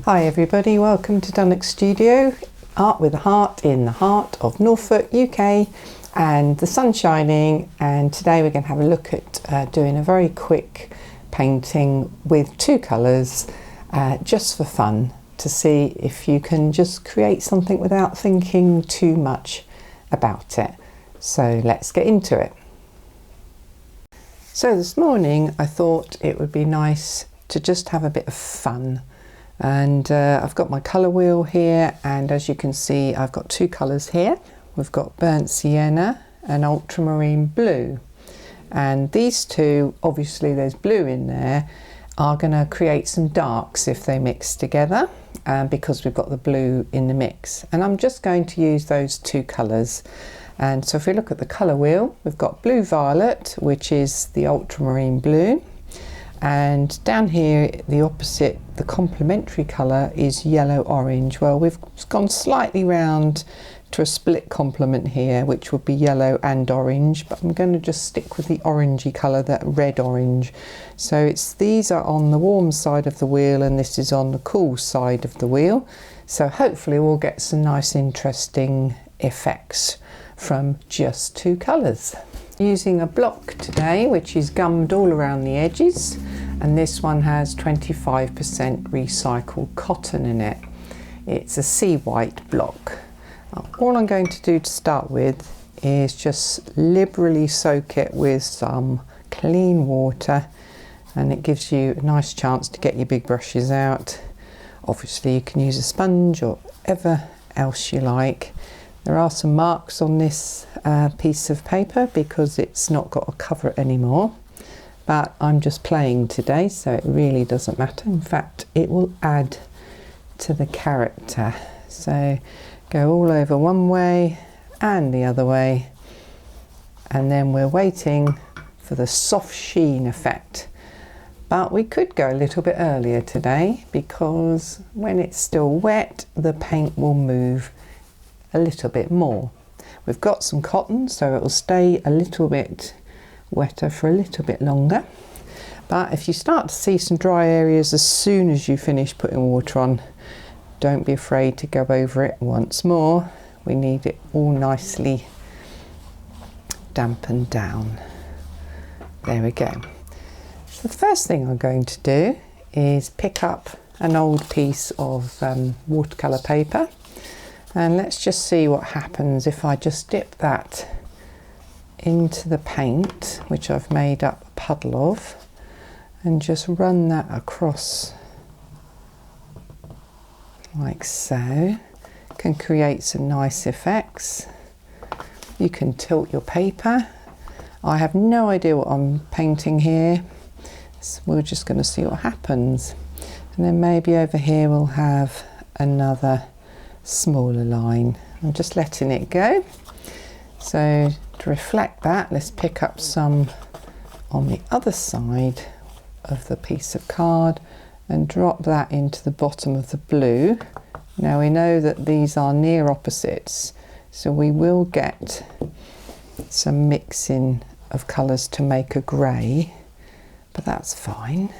Hi everybody, welcome to Dunnock Studio, Art with a Heart in the heart of Norfolk, UK, and the sun's shining, and today we're going to have a look at doing a very quick painting with two colours just for fun, to see if you can just create something without thinking too much about it. So let's get into it. So this morning I thought it would be nice to just have a bit of fun. And I've got my colour wheel here, and as you can see I've got two colours here. We've got burnt sienna and ultramarine blue, and these two, obviously there's blue in there, are going to create some darks if they mix together, because we've got the blue in the mix, and I'm just going to use those two colours. And so if we look at the colour wheel, we've got blue violet, which is the ultramarine blue, and down here the opposite, the complementary colour, is yellow orange. Well, we've gone slightly round to a split complement here, which would be yellow and orange, but I'm going to just stick with the orangey colour, that red orange. So these are on the warm side of the wheel and this is on the cool side of the wheel, so hopefully we'll get some nice interesting effects from just two colours. Using a block today which is gummed all around the edges, and this one has 25% recycled cotton in it. It's a Seawhite block. All I'm going to do to start with is just liberally soak it with some clean water, and it gives you a nice chance to get your big brushes out. Obviously you can use a sponge or whatever else you like. There are some marks on this piece of paper because it's not got a cover anymore, but I'm just playing today, so it really doesn't matter. In fact, it will add to the character. So go all over one way and the other way, and then we're waiting for the soft sheen effect. But we could go a little bit earlier today, because when it's still wet the paint will move a little bit more. We've got some cotton, so it will stay a little bit wetter for a little bit longer, but if you start to see some dry areas as soon as you finish putting water on, don't be afraid to go over it once more. We need it all nicely dampened down. There we go. So the first thing I'm going to do is pick up an old piece of watercolour paper, and let's just see what happens if I just dip that into the paint, which I've made up a puddle of, and just run that across like so. Can create some nice effects. You can tilt your paper. I have no idea what I'm painting here, so we're just going to see what happens. And then maybe over here we'll have another smaller line. I'm just letting it go. So to reflect that, let's pick up some on the other side of the piece of card and drop that into the bottom of the blue. Now we know that these are near opposites, so we will get some mixing of colours to make a grey, but that's fine.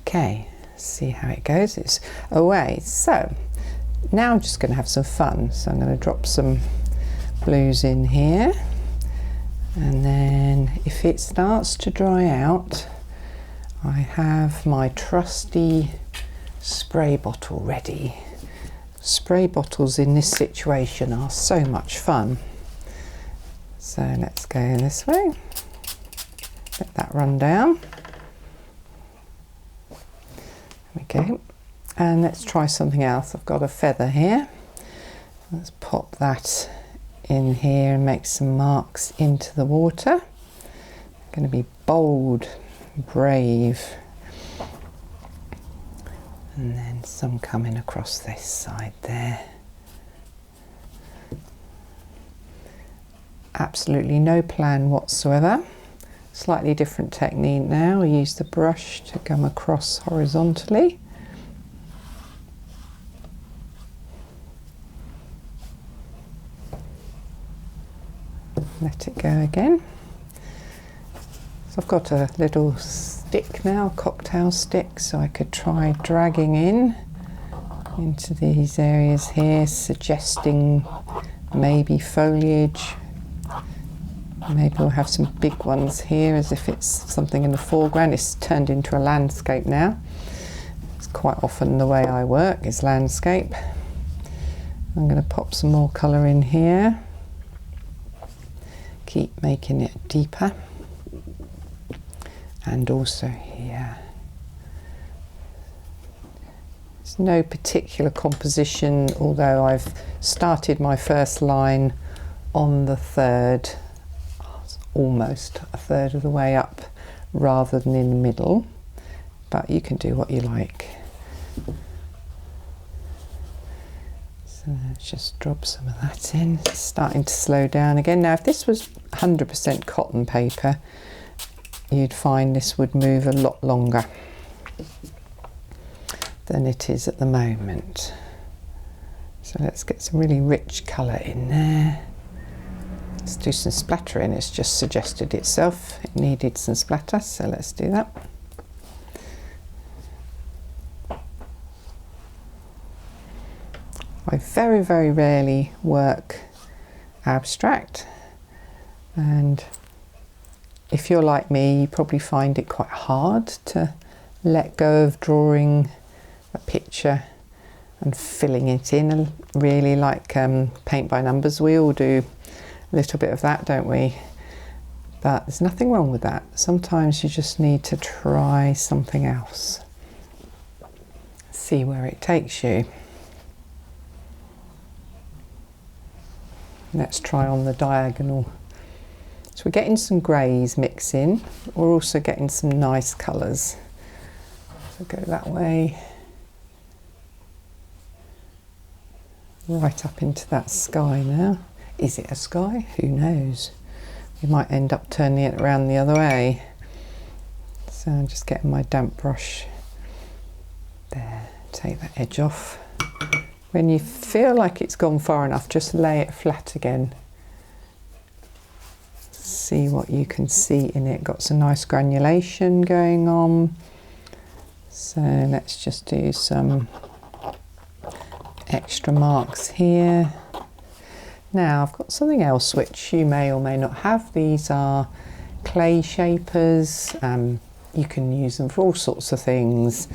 Okay, let's see how it goes. It's away. So now I'm just going to have some fun, so I'm going to drop some blues in here, and then if it starts to dry out, I have my trusty spray bottle ready. Spray bottles in this situation are so much fun. So let's go this way, let that run down. There we go. And let's try something else. I've got a feather here. Let's pop that in here and make some marks into the water. I'm going to be bold, brave. And then some coming across this side there. Absolutely no plan whatsoever. Slightly different technique now. I use the brush to come across horizontally. Let it go again. So I've got a little stick now, cocktail stick, so I could try dragging into these areas here, suggesting maybe foliage. Maybe we'll have some big ones here as if it's something in the foreground. It's turned into a landscape now. It's quite often the way I work is landscape. I'm going to pop some more colour in here. Keep making it deeper. And also here. There's no particular composition, although I've started my first line on the third, almost a third of the way up rather than in the middle, but you can do what you like. So let's just drop some of that in. It's starting to slow down again. Now if this was 100% cotton paper, you'd find this would move a lot longer than it is at the moment. So let's get some really rich colour in there. Let's do some splattering. It's just suggested itself. It needed some splatter, so let's do that. I very, very rarely work abstract, and if you're like me, you probably find it quite hard to let go of drawing a picture and filling it in, really like paint by numbers. We all do a little bit of that, don't we? But there's nothing wrong with that. Sometimes you just need to try something else. See where it takes you. Let's try on the diagonal. So we're getting some greys mixing. We're also getting some nice colours. So go that way. Right up into that sky now. Is it a sky? Who knows? We might end up turning it around the other way. So I'm just getting my damp brush there. Take that edge off. When you feel like it's gone far enough, just lay it flat again. See what you can see in it. Got some nice granulation going on. So let's just do some extra marks here. Now I've got something else which you may or may not have. These are clay shapers. You can use them for all sorts of things,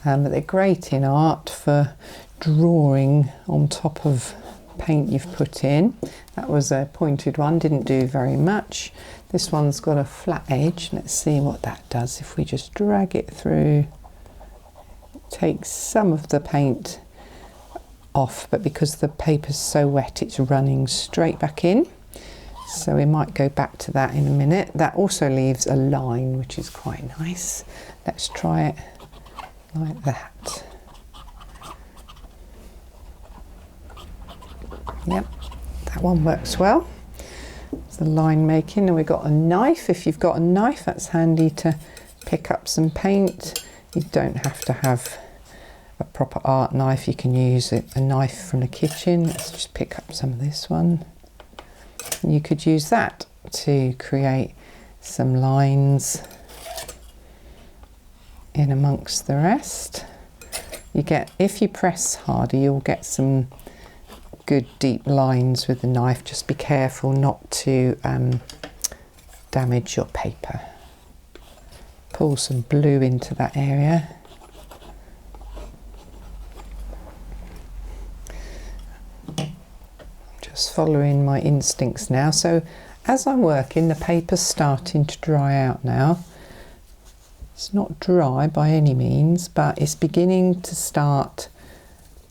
but they're great in art for drawing on top of paint you've put in. That was a pointed one, didn't do very much. This one's got a flat edge. Let's see what that does if we just drag it through. Take some of the paint off, but because the paper's so wet it's running straight back in, so we might go back to that in a minute. That also leaves a line which is quite nice. Let's try it like that. Yep, that one works well. It's the line making, and we've got a knife. If you've got a knife, that's handy to pick up some paint. You don't have to have a proper art knife. You can use a knife from the kitchen. Let's just pick up some of this one. And you could use that to create some lines in amongst the rest. You get, if you press harder, you'll get some good deep lines with the knife. Just be careful not to damage your paper. Pull some blue into that area. Just following my instincts now. So as I'm working, the paper's starting to dry out now. It's not dry by any means, but it's beginning to start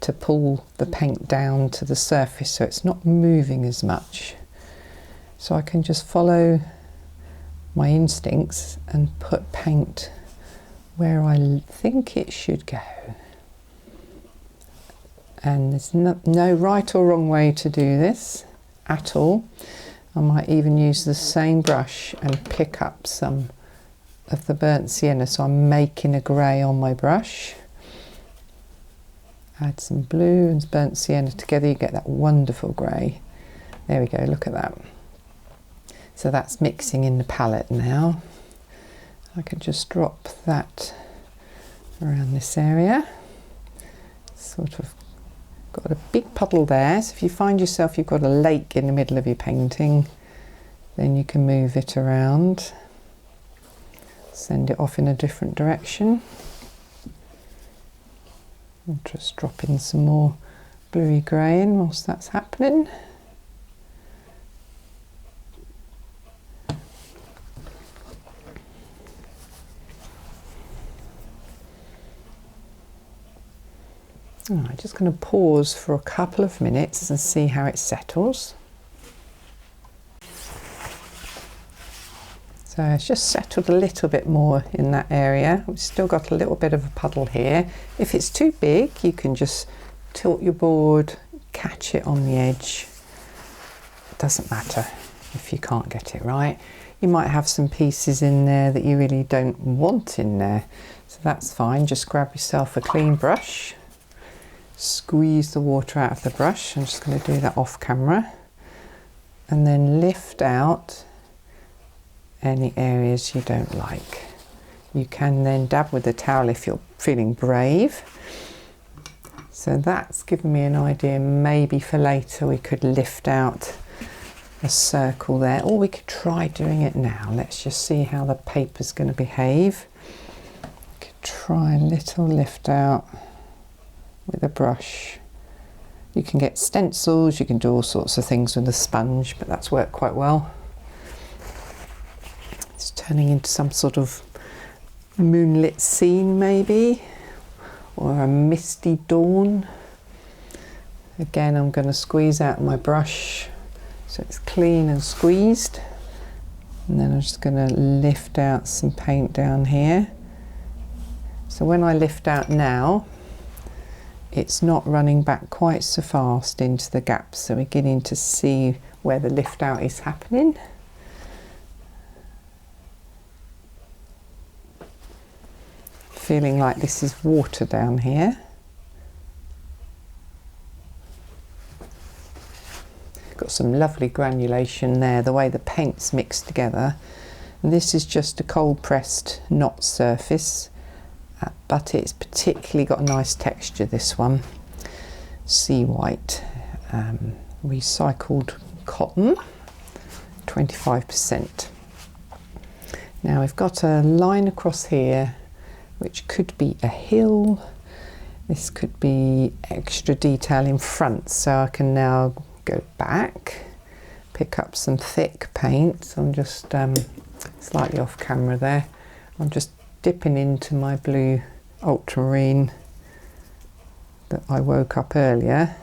to pull the paint down to the surface, so it's not moving as much. So I can just follow my instincts and put paint where I think it should go. And there's no right or wrong way to do this at all. I might even use the same brush and pick up some of the burnt sienna, so I'm making a grey on my brush. Add some blue and burnt sienna together, you get that wonderful grey. There we go, look at that. So that's mixing in the palette now. I can just drop that around this area. Sort of got a big puddle there, so if you find yourself you've got a lake in the middle of your painting, then you can move it around, send it off in a different direction. And just drop in some more bluey grey in whilst that's happening. I'm just going to pause for a couple of minutes and see how it settles. So it's just settled a little bit more in that area. We've still got a little bit of a puddle here. If it's too big, you can just tilt your board, catch it on the edge. It doesn't matter if you can't get it right. You might have some pieces in there that you really don't want in there. So that's fine. Just grab yourself a clean brush. Squeeze the water out of the brush. I'm just going to do that off camera, and then lift out any areas you don't like. You can then dab with the towel if you're feeling brave. So that's given me an idea. Maybe for later we could lift out a circle there, or we could try doing it now. Let's just see how the paper's going to behave. We could try a little lift out with a brush. You can get stencils, you can do all sorts of things with a sponge, but that's worked quite well. It's turning into some sort of moonlit scene maybe, or a misty dawn. Again, I'm going to squeeze out my brush so it's clean and squeezed, and then I'm just going to lift out some paint down here. So when I lift out now, it's not running back quite so fast into the gaps, so we're beginning to see where the lift out is happening. Feeling like this is water down here. Got some lovely granulation there, the way the paint's mixed together. And this is just a cold pressed knot surface, but it's particularly got a nice texture, this one. Seawhite, recycled cotton, 25%. Now we've got a line across here which could be a hill. This could be extra detail in front, so I can now go back, pick up some thick paint. So I'm just slightly off camera there. I'm just dipping into my blue ultramarine that I woke up earlier,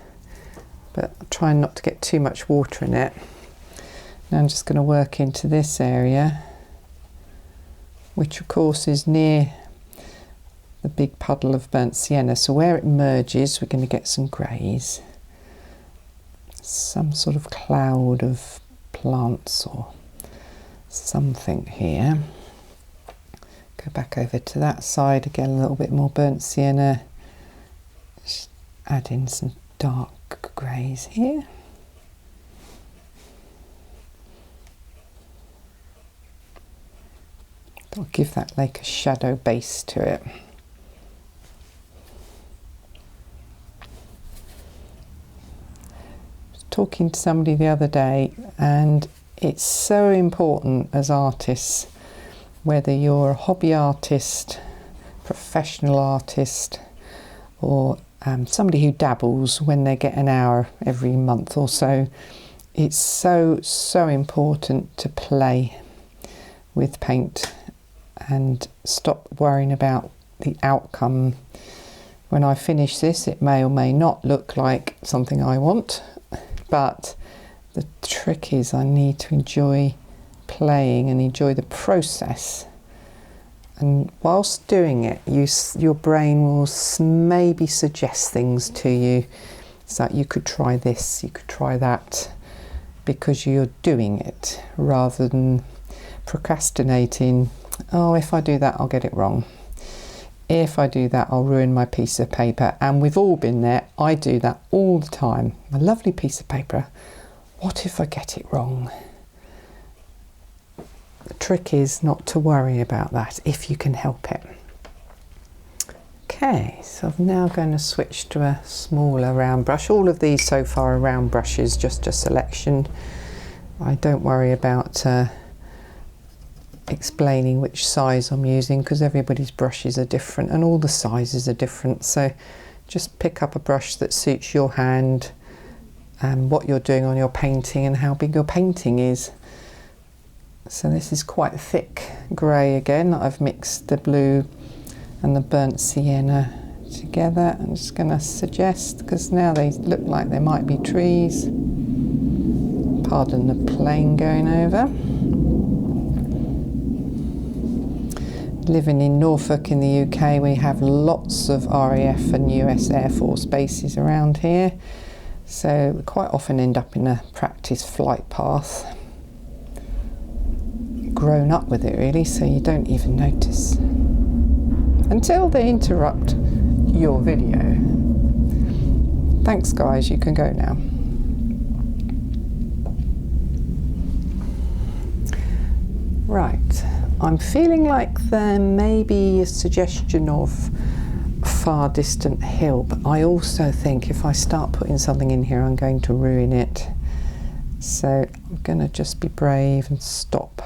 but trying not to get too much water in it. Now I'm just going to work into this area, which of course is near the big puddle of burnt sienna. So where it merges, we're going to get some greys, some sort of cloud of plants or something here. Go back over to that side again, a little bit more burnt sienna. Just add in some dark greys here. I'll give that like a shadow base to it. Talking to somebody the other day, and it's so important as artists, whether you're a hobby artist, professional artist, or somebody who dabbles when they get an hour every month or so, it's so important to play with paint and stop worrying about the outcome. When I finish this, it may or may not look like something I want, but the trick is I need to enjoy playing and enjoy the process. And whilst doing it, your brain will maybe suggest things to you. So you could try this, you could try that, because you're doing it rather than procrastinating. Oh, if I do that, I'll get it wrong. If I do that, I'll ruin my piece of paper. And we've all been there. I do that all the time. A lovely piece of paper. What if I get it wrong? The trick is not to worry about that if you can help it. Okay, so I'm now going to switch to a smaller round brush. All of these so far are round brushes, just a selection. I don't worry about explaining which size I'm using because everybody's brushes are different and all the sizes are different. So just pick up a brush that suits your hand and what you're doing on your painting and how big your painting is. So this is quite thick grey again. I've mixed the blue and the burnt sienna together. I'm just going to suggest, because now they look like they might be trees. Pardon the plane going over. Living in Norfolk in the UK, we have lots of RAF and US Air Force bases around here. So we quite often end up in a practice flight path. Grown up with it really, so you don't even notice. Until they interrupt your video. Thanks guys, you can go now. Right, I'm feeling like there may be a suggestion of a far distant hill, but I also think if I start putting something in here I'm going to ruin it. So I'm going to just be brave and stop.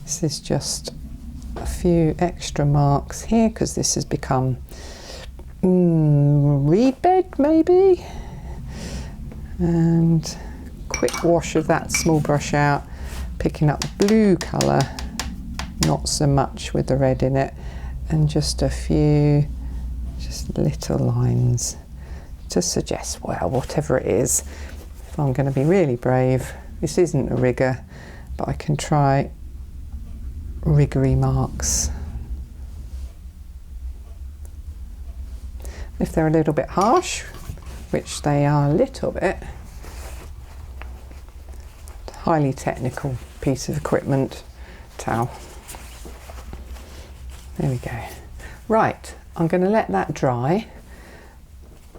This is just a few extra marks here because this has become reed bed maybe, and quick wash of that small brush out, picking up the blue colour, not so much with the red in it, and just a few just little lines to suggest, well, whatever it is. If I'm going to be really brave, this isn't a rigger, but I can try riggery marks. If they're a little bit harsh, which they are a little bit, highly technical piece of equipment, towel. There we go. Right, I'm going to let that dry,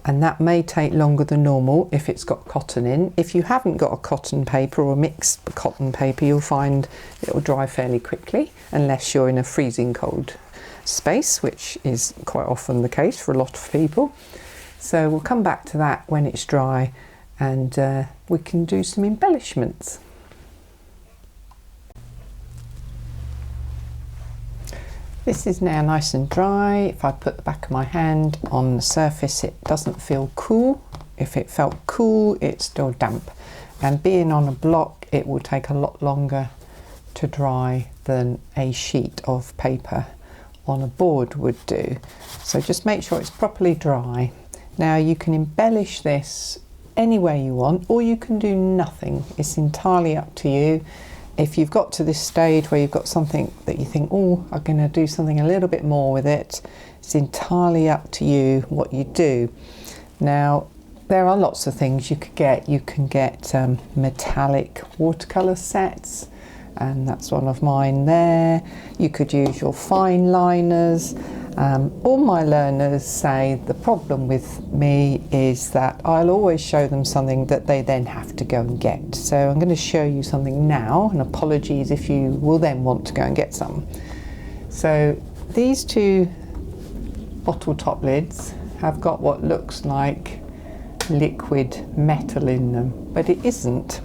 and that may take longer than normal if it's got cotton in. If you haven't got a cotton paper or a mixed cotton paper, you'll find it will dry fairly quickly, unless you're in a freezing cold space, which is quite often the case for a lot of people. So we'll come back to that when it's dry, and we can do some embellishments. This is now nice and dry. If I put the back of my hand on the surface, it doesn't feel cool. If it felt cool, it's still damp. And being on a block, it will take a lot longer to dry than a sheet of paper on a board would do. So just make sure it's properly dry. Now you can embellish this any way you want, or you can do nothing. It's entirely up to you. If you've got to this stage where you've got something that you think, oh, I'm going to do something a little bit more with it, it's entirely up to you what you do. Now, there are lots of things you could get. You can get metallic watercolour sets, and that's one of mine there. You could use your fine liners. All my learners say the problem with me is that I'll always show them something that they then have to go and get. So I'm going to show you something now, and apologies if you will then want to go and get some. So these two bottle top lids have got what looks like liquid metal in them, but it isn't.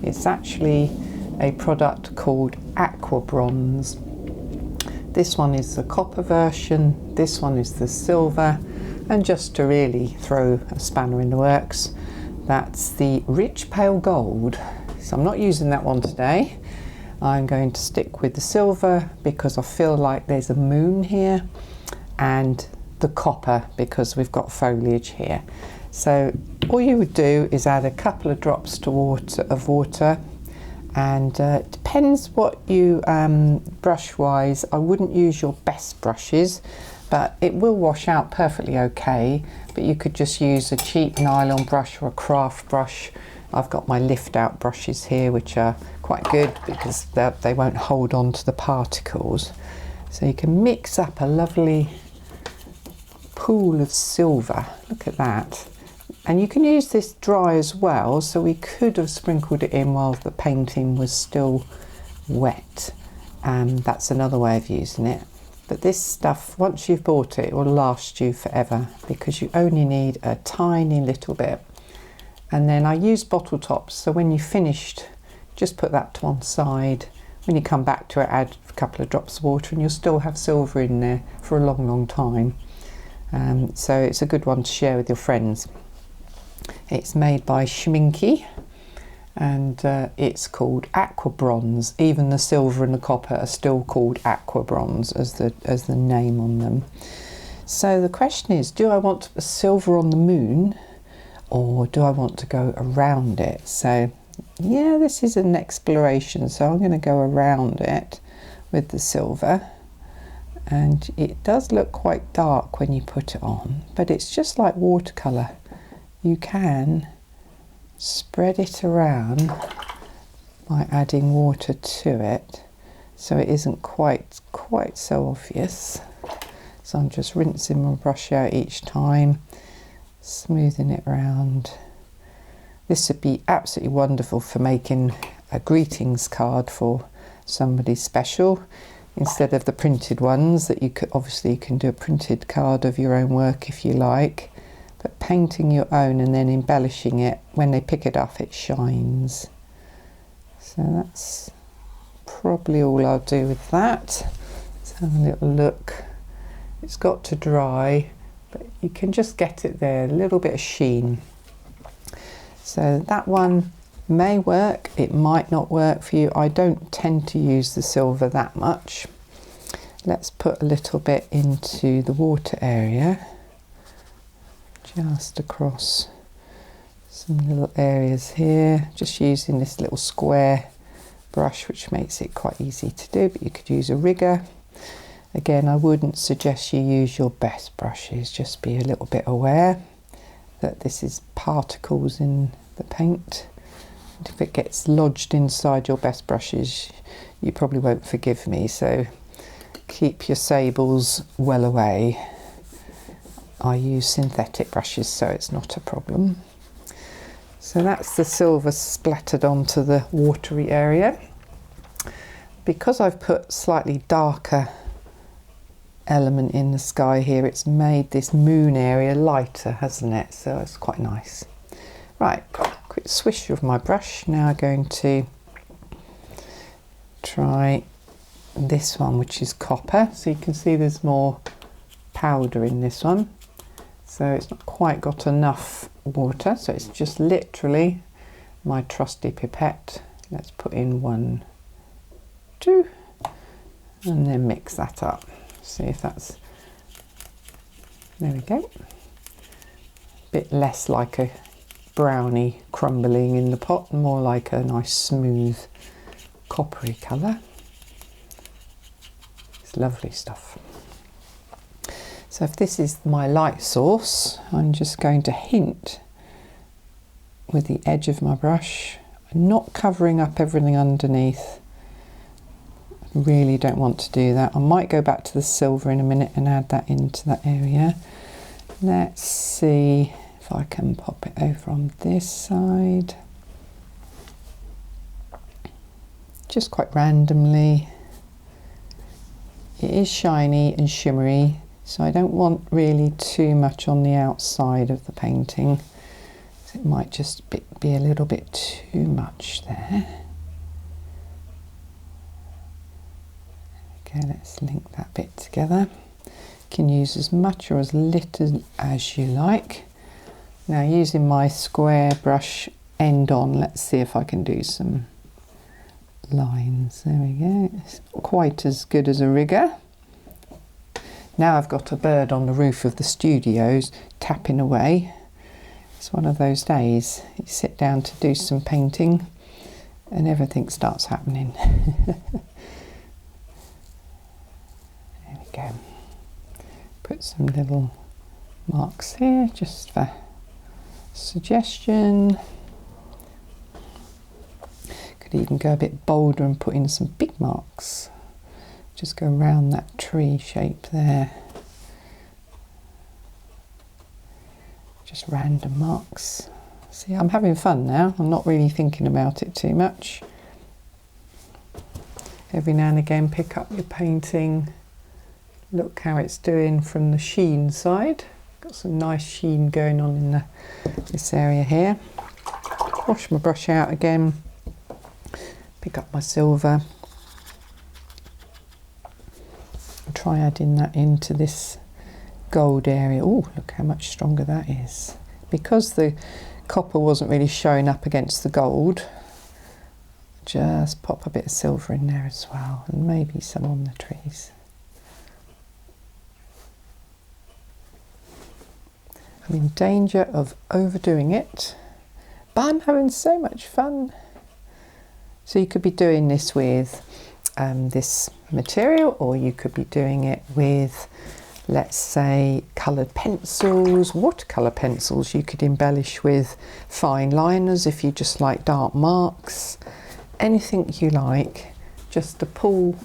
It's actually a product called Aqua Bronze. This one is the copper version, this one is the silver, and just to really throw a spanner in the works, that's the rich pale gold. So I'm not using that one today. I'm going to stick with the silver because I feel like there's a moon here, and the copper because we've got foliage here. So all you would do is add a couple of drops of water, and it depends what you brush wise. I wouldn't use your best brushes, but it will wash out perfectly okay. But you could just use a cheap nylon brush or a craft brush. I've got my lift out brushes here, which are quite good because they won't hold on to the particles. So you can mix up a lovely pool of silver. Look at that. And you can use this dry as well, so we could have sprinkled it in while the painting was still wet. That's another way of using it. But this stuff, once you've bought it, it will last you forever because you only need a tiny little bit. And then I use bottle tops, so when you've finished, just put that to one side. When you come back to it, add a couple of drops of water and you'll still have silver in there for a long, long time. So it's a good one to share with your friends. It's made by Schminke and it's called Aqua Bronze. Even the silver and the copper are still called Aqua Bronze as the name on them. So the question is, do I want a silver on the moon or do I want to go around it? So yeah, this is an exploration, so I'm going to go around it with the silver. And it does look quite dark when you put it on, but it's just like watercolour. You can spread it around by adding water to it, so it isn't quite so obvious. So I'm just rinsing my brush out each time, smoothing it around. This would be absolutely wonderful for making a greetings card for somebody special, instead of the printed ones that you could, obviously you can do a printed card of your own work if you like, but painting your own and then embellishing it, when they pick it up it shines. So that's probably all I'll do with that. Let's have a little look. It's got to dry, but you can just get it there, a little bit of sheen. So that one may work, it might not work for you. I don't tend to use the silver that much. Let's put a little bit into the water area, just across some little areas here, just using this little square brush, which makes it quite easy to do, but you could use a rigger. Again, I wouldn't suggest you use your best brushes, just be a little bit aware that this is particles in the paint. And if it gets lodged inside your best brushes, you probably won't forgive me, so keep your sables well away. I use synthetic brushes, so it's not a problem. So that's the silver splattered onto the watery area. Because I've put slightly darker element in the sky here, it's made this moon area lighter, hasn't it? So it's quite nice. Right, quick swish of my brush. Now I'm going to try this one, which is copper. So you can see there's more powder in this one. So it's not quite got enough water. So it's just literally my trusty pipette. Let's put in 1, 2, and then mix that up. See if that's, there we go. A bit less like a brownie crumbling in the pot, more like a nice smooth coppery colour. It's lovely stuff. So if this is my light source, I'm just going to hint with the edge of my brush. I'm not covering up everything underneath. Really don't want to do that. I might go back to the silver in a minute and add that into that area. Let's see if I can pop it over on this side. Just quite randomly. It is shiny and shimmery, so I don't want really too much on the outside of the painting. So it might just be a little bit too much there. Okay, let's link that bit together. You can use as much or as little as you like. Now, using my square brush end on, let's see if I can do some lines. There we go. It's not quite as good as a rigger. Now I've got a bird on the roof of the studios tapping away. It's one of those days. You sit down to do some painting and everything starts happening. Go. Put some little marks here just for suggestion. Could even go a bit bolder and put in some big marks. Just go around that tree shape there. Just random marks. See, I'm having fun now. I'm not really thinking about it too much. every now and again pick up your painting, look how it's doing from the sheen side. Got some nice sheen going on in this area here. Wash my brush out again, pick up my silver, and try adding that into this gold area. Oh, look how much stronger that is. Because the copper wasn't really showing up against the gold, just pop a bit of silver in there as well, and maybe some on the trees. I'm in danger of overdoing it, but I'm having so much fun. So you could be doing this with this material, or you could be doing it with, let's say, coloured pencils, watercolour pencils. You could embellish with fine liners if you just like dark marks. Anything you like, just to pull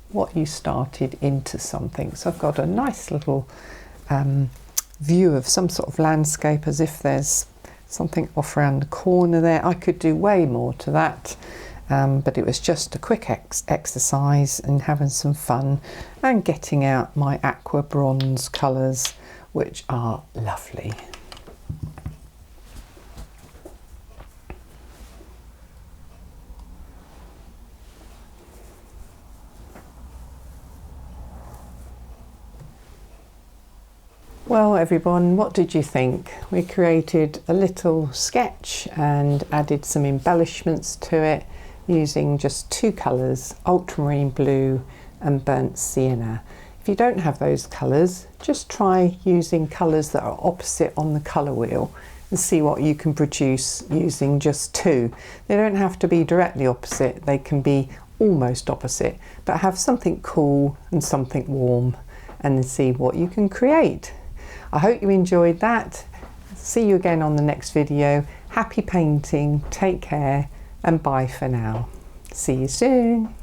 what you started into something. So I've got a nice little view of some sort of landscape, as if there's something off around the corner there. I could do way more to that, but it was just a quick exercise and having some fun and getting out my aqua bronze colours, which are lovely. Well everyone, what did you think? We created a little sketch and added some embellishments to it using just two colours, ultramarine blue and burnt sienna. If you don't have those colours, just try using colours that are opposite on the colour wheel and see what you can produce using just two. They don't have to be directly opposite, they can be almost opposite, but have something cool and something warm, and then see what you can create. I hope you enjoyed that. See you again on the next video. Happy painting, take care, and bye for now. See you soon.